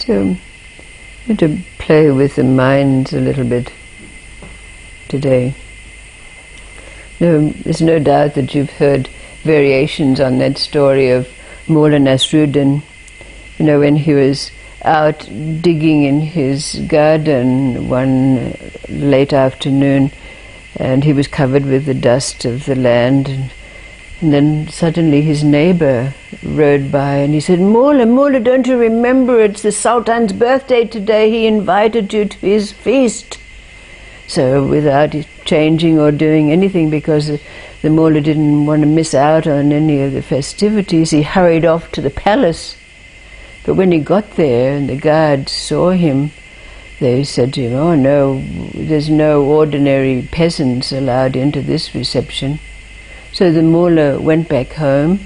So I'm going to play with the minds a little bit today. There's no doubt that you've heard variations on that story of Mullah Nasruddin. You know, when he was out digging in his garden one late afternoon, and he was covered with the dust of the land, and then suddenly his neighbor rode by and he said, Mullah, don't you remember it's the Sultan's birthday today? He invited you to his feast. So without changing or doing anything, because the Mullah didn't want to miss out on any of the festivities, he hurried off to the palace. But when he got there and the guards saw him, they said to him, oh no, there's no ordinary peasants allowed into this reception. So the Mullah went back home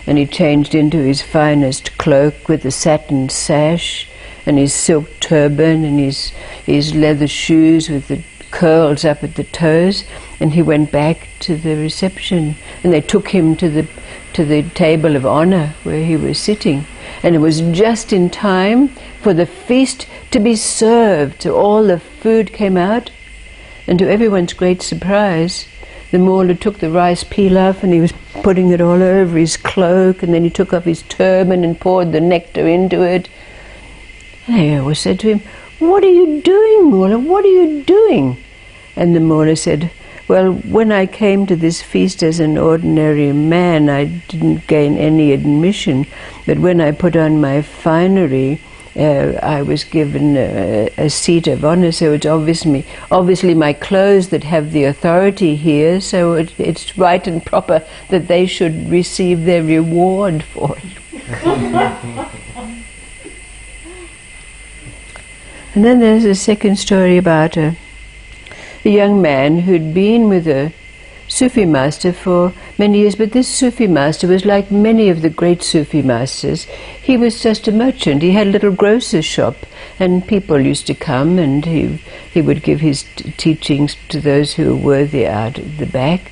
and he changed into his finest cloak with the satin sash and his silk turban and his leather shoes with the curls up at the toes, and he went back to the reception, and they took him to the table of honor where he was sitting, and it was just in time for the feast to be served. So all the food came out, and to everyone's great surprise, the Mullah took the rice pilaf and he was putting it all over his cloak, and then he took off his turban and poured the nectar into it. And they always said to him, what are you doing, Mullah? What are you doing? And the Mullah said, well, when I came to this feast as an ordinary man, I didn't gain any admission, but when I put on my finery, I was given a seat of honor, so it's obviously my clothes that have the authority here, so it's right and proper that they should receive their reward for it. And then there's a second story about a young man who'd been with a Sufi master for many years, but this Sufi master was like many of the great Sufi masters. He was just a merchant. He had a little grocer's shop, and people used to come, and he would give his teachings to those who were worthy out at the back.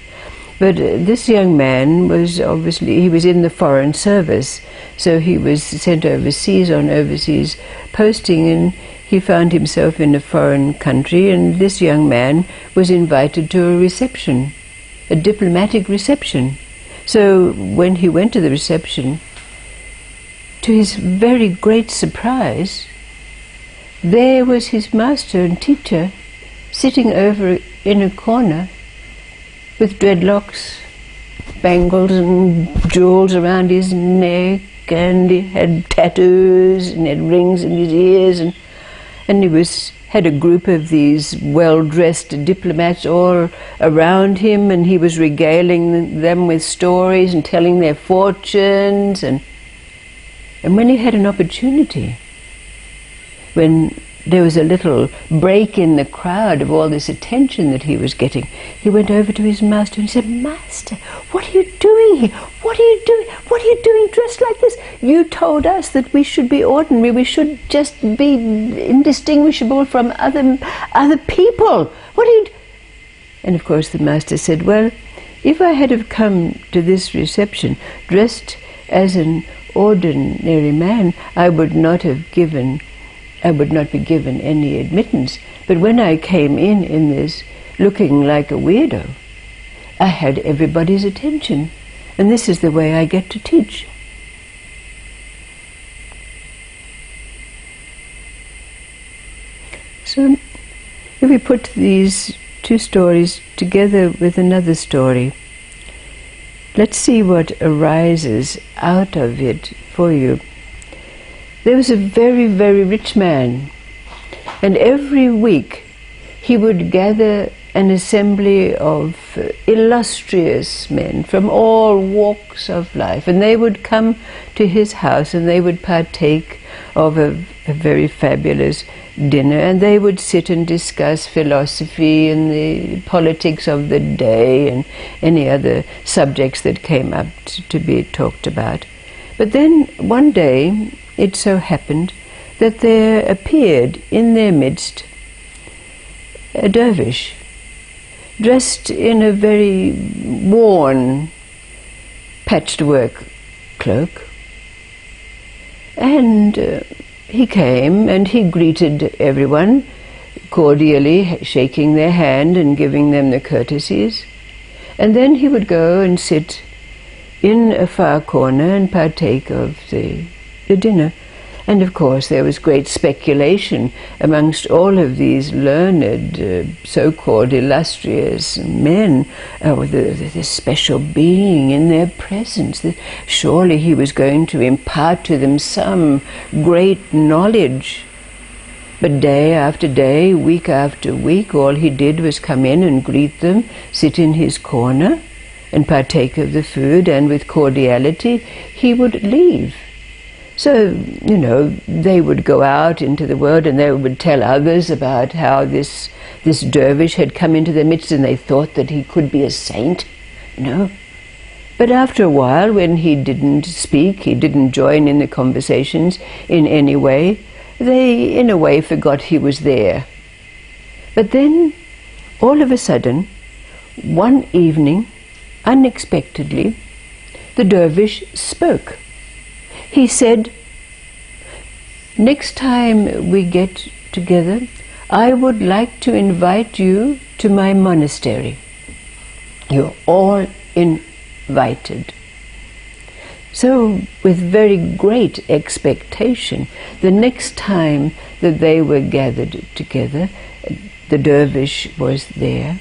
But this young man was he was in the foreign service, so he was sent overseas on overseas posting, and he found himself in a foreign country, and this young man was invited to a reception, a diplomatic reception. So when he went to the reception, to his very great surprise, there was his master and teacher sitting over in a corner with dreadlocks, bangles and jewels around his neck, and he had tattoos and had rings in his ears, and he had a group of these well-dressed diplomats all around him, and he was regaling them with stories and telling their fortunes. And when he had an opportunity, when there was a little break in the crowd of all this attention that he was getting, he went over to his master and said, Master, what are you doing here? What are you doing? What are you doing dressed like this? You told us that we should be ordinary, we should just be indistinguishable from other people. What are you And of course the master said, well, if I had have come to this reception dressed as an ordinary man, I would not be given any admittance. But when I came in this looking like a weirdo, I had everybody's attention. And this is the way I get to teach. So if we put these two stories together with another story, let's see what arises out of it for you. There was a very, very rich man, and every week he would gather an assembly of illustrious men from all walks of life, and they would come to his house and they would partake of a very fabulous dinner, and they would sit and discuss philosophy and the politics of the day and any other subjects that came up to be talked about. But then one day it so happened that there appeared in their midst a dervish, dressed in a very worn patchwork cloak, and he came and he greeted everyone cordially, shaking their hand and giving them the courtesies. And then he would go and sit in a far corner and partake of the dinner. And of course there was great speculation amongst all of these learned, so-called illustrious men, this special being in their presence. That surely he was going to impart to them some great knowledge. But day after day, week after week, all he did was come in and greet them, sit in his corner and partake of the food, and with cordiality he would leave. So, they would go out into the world and they would tell others about how this dervish had come into their midst, and they thought that he could be a saint, But after a while, when he didn't speak, he didn't join in the conversations in any way, they, in a way, forgot he was there. But then, all of a sudden, one evening, unexpectedly, the dervish spoke. He said, "Next time we get together, I would like to invite you to my monastery. You're all invited." So, with very great expectation, the next time that they were gathered together, the dervish was there,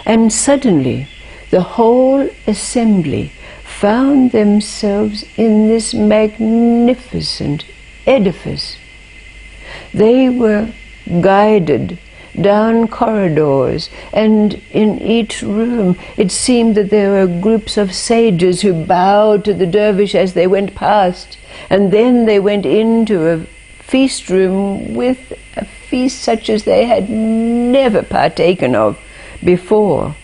and suddenly the whole assembly found themselves in this magnificent edifice. They were guided down corridors, and in each room it seemed that there were groups of sages who bowed to the dervish as they went past, and then they went into a feast room with a feast such as they had never partaken of before.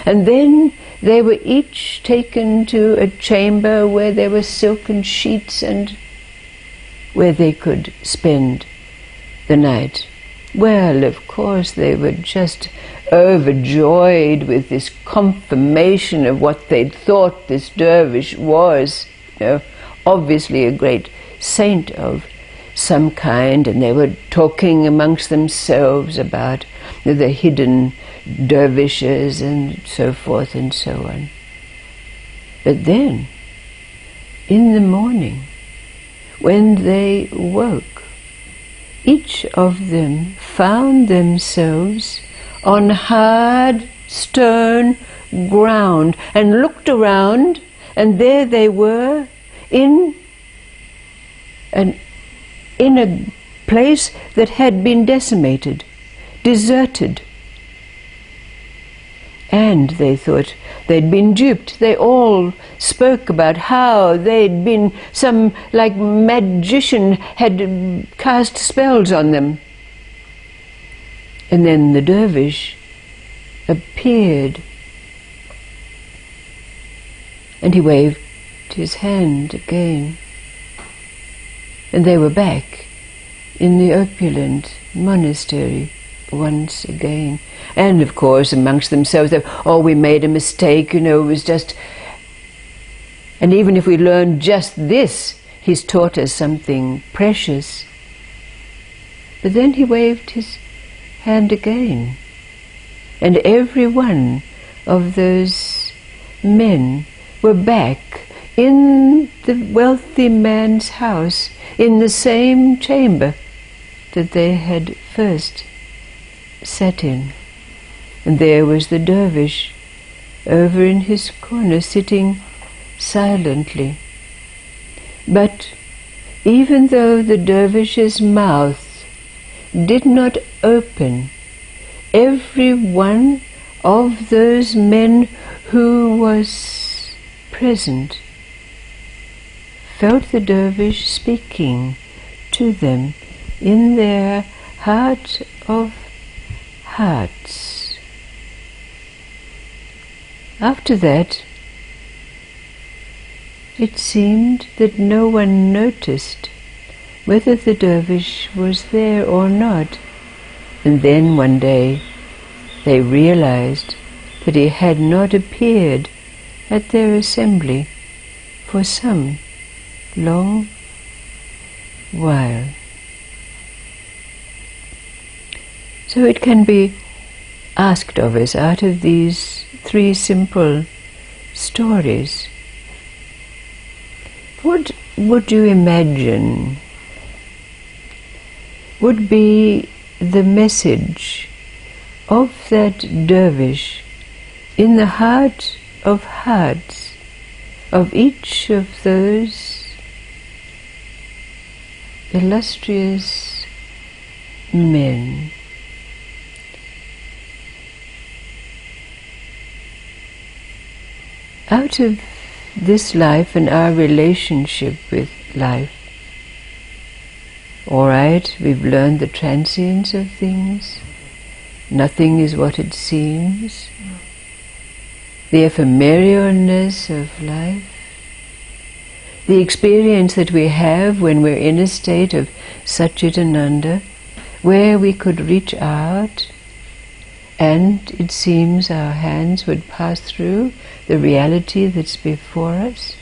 And then they were each taken to a chamber where there were silken sheets and where they could spend the night. Well, of course, they were just overjoyed with this confirmation of what they'd thought this dervish was, obviously a great saint of some kind, and they were talking amongst themselves about the hidden dervishes and so forth and so on. But then, in the morning, when they woke, each of them found themselves on hard stone ground and looked around, and there they were in a place that had been decimated, deserted. And they thought they'd been duped. They all spoke about how they'd been, some like magician had cast spells on them. And then the dervish appeared, and he waved his hand again. And they were back in the opulent monastery once again. And of course amongst themselves, we made a mistake, it was just... And even if we learned just this, he's taught us something precious. But then he waved his hand again, and every one of those men were back in the wealthy man's house, in the same chamber that they had first sat in. And there was the dervish over in his corner, sitting silently. But even though the dervish's mouth did not open, every one of those men who was present felt the dervish speaking to them in their heart of hearts. After that, it seemed that no one noticed whether the dervish was there or not. And then one day they realized that he had not appeared at their assembly for some long while. So it can be asked of us out of these three simple stories, what would you imagine would be the message of that dervish in the heart of hearts of each of those illustrious men? Out of this life and our relationship with life, all right, we've learned the transience of things. Nothing is what it seems. The ephemeralness of life. The experience that we have when we're in a state of Satchitananda, where we could reach out and it seems our hands would pass through the reality that's before us.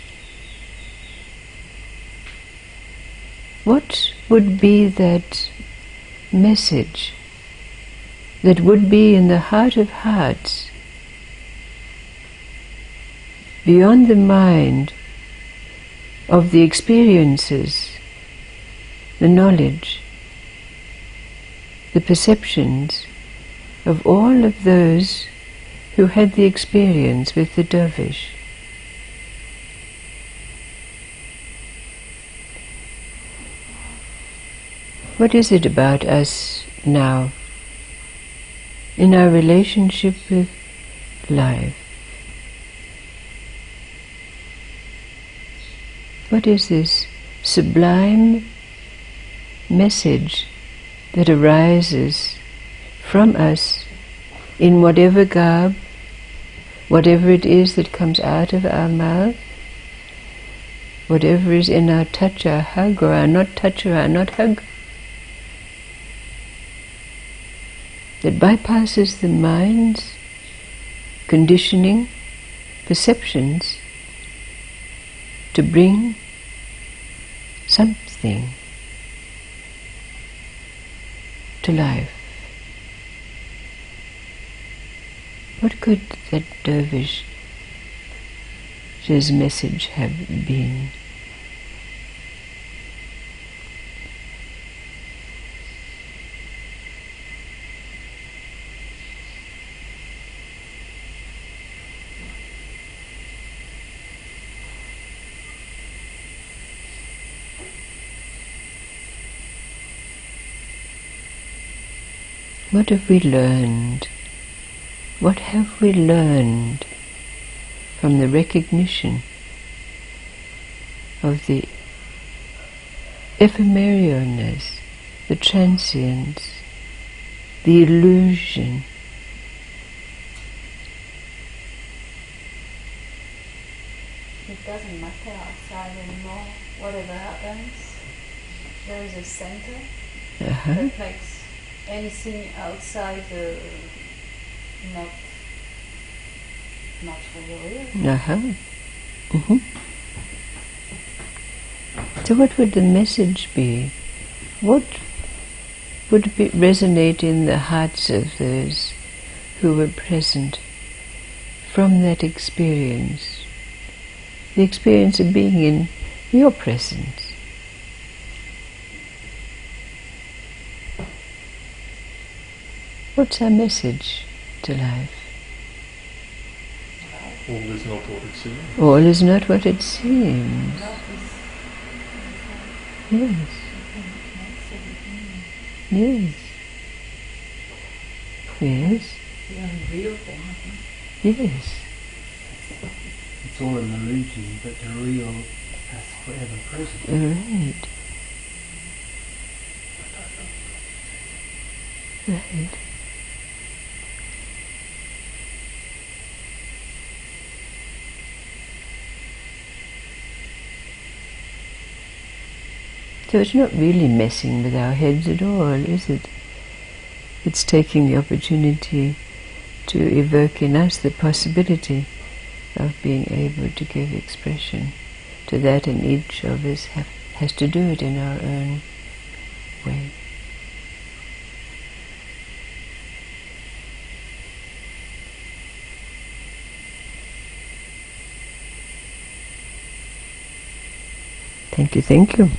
What would be that message that would be in the heart of hearts, beyond the mind of the experiences, the knowledge, the perceptions of all of those who had the experience with the dervish? What is it about us now, in our relationship with life? What is this sublime message that arises from us in whatever garb, whatever it is that comes out of our mouth, whatever is in our touch, our hug, or our not touch, or our not hug, that bypasses the mind's conditioning, perceptions, to bring something to life? What could that dervish's message have been? What have we learned? What have we learned from the recognition of the ephemeralness, the transience, the illusion? It doesn't matter outside anymore. Whatever happens, there is a center that makes anything outside not real. So what would the message be? What would resonate in the hearts of those who were present from that experience? The experience of being in your presence. What's our message to life? All is not what it seems. All is not what it seems. Yes. Yes. Yes. The unreal thing. Yes. It's all an illusion, but the real is forever present. Right. Right. So it's not really messing with our heads at all, is it? It's taking the opportunity to evoke in us the possibility of being able to give expression to that, and each of us has to do it in our own way. Thank you, thank you.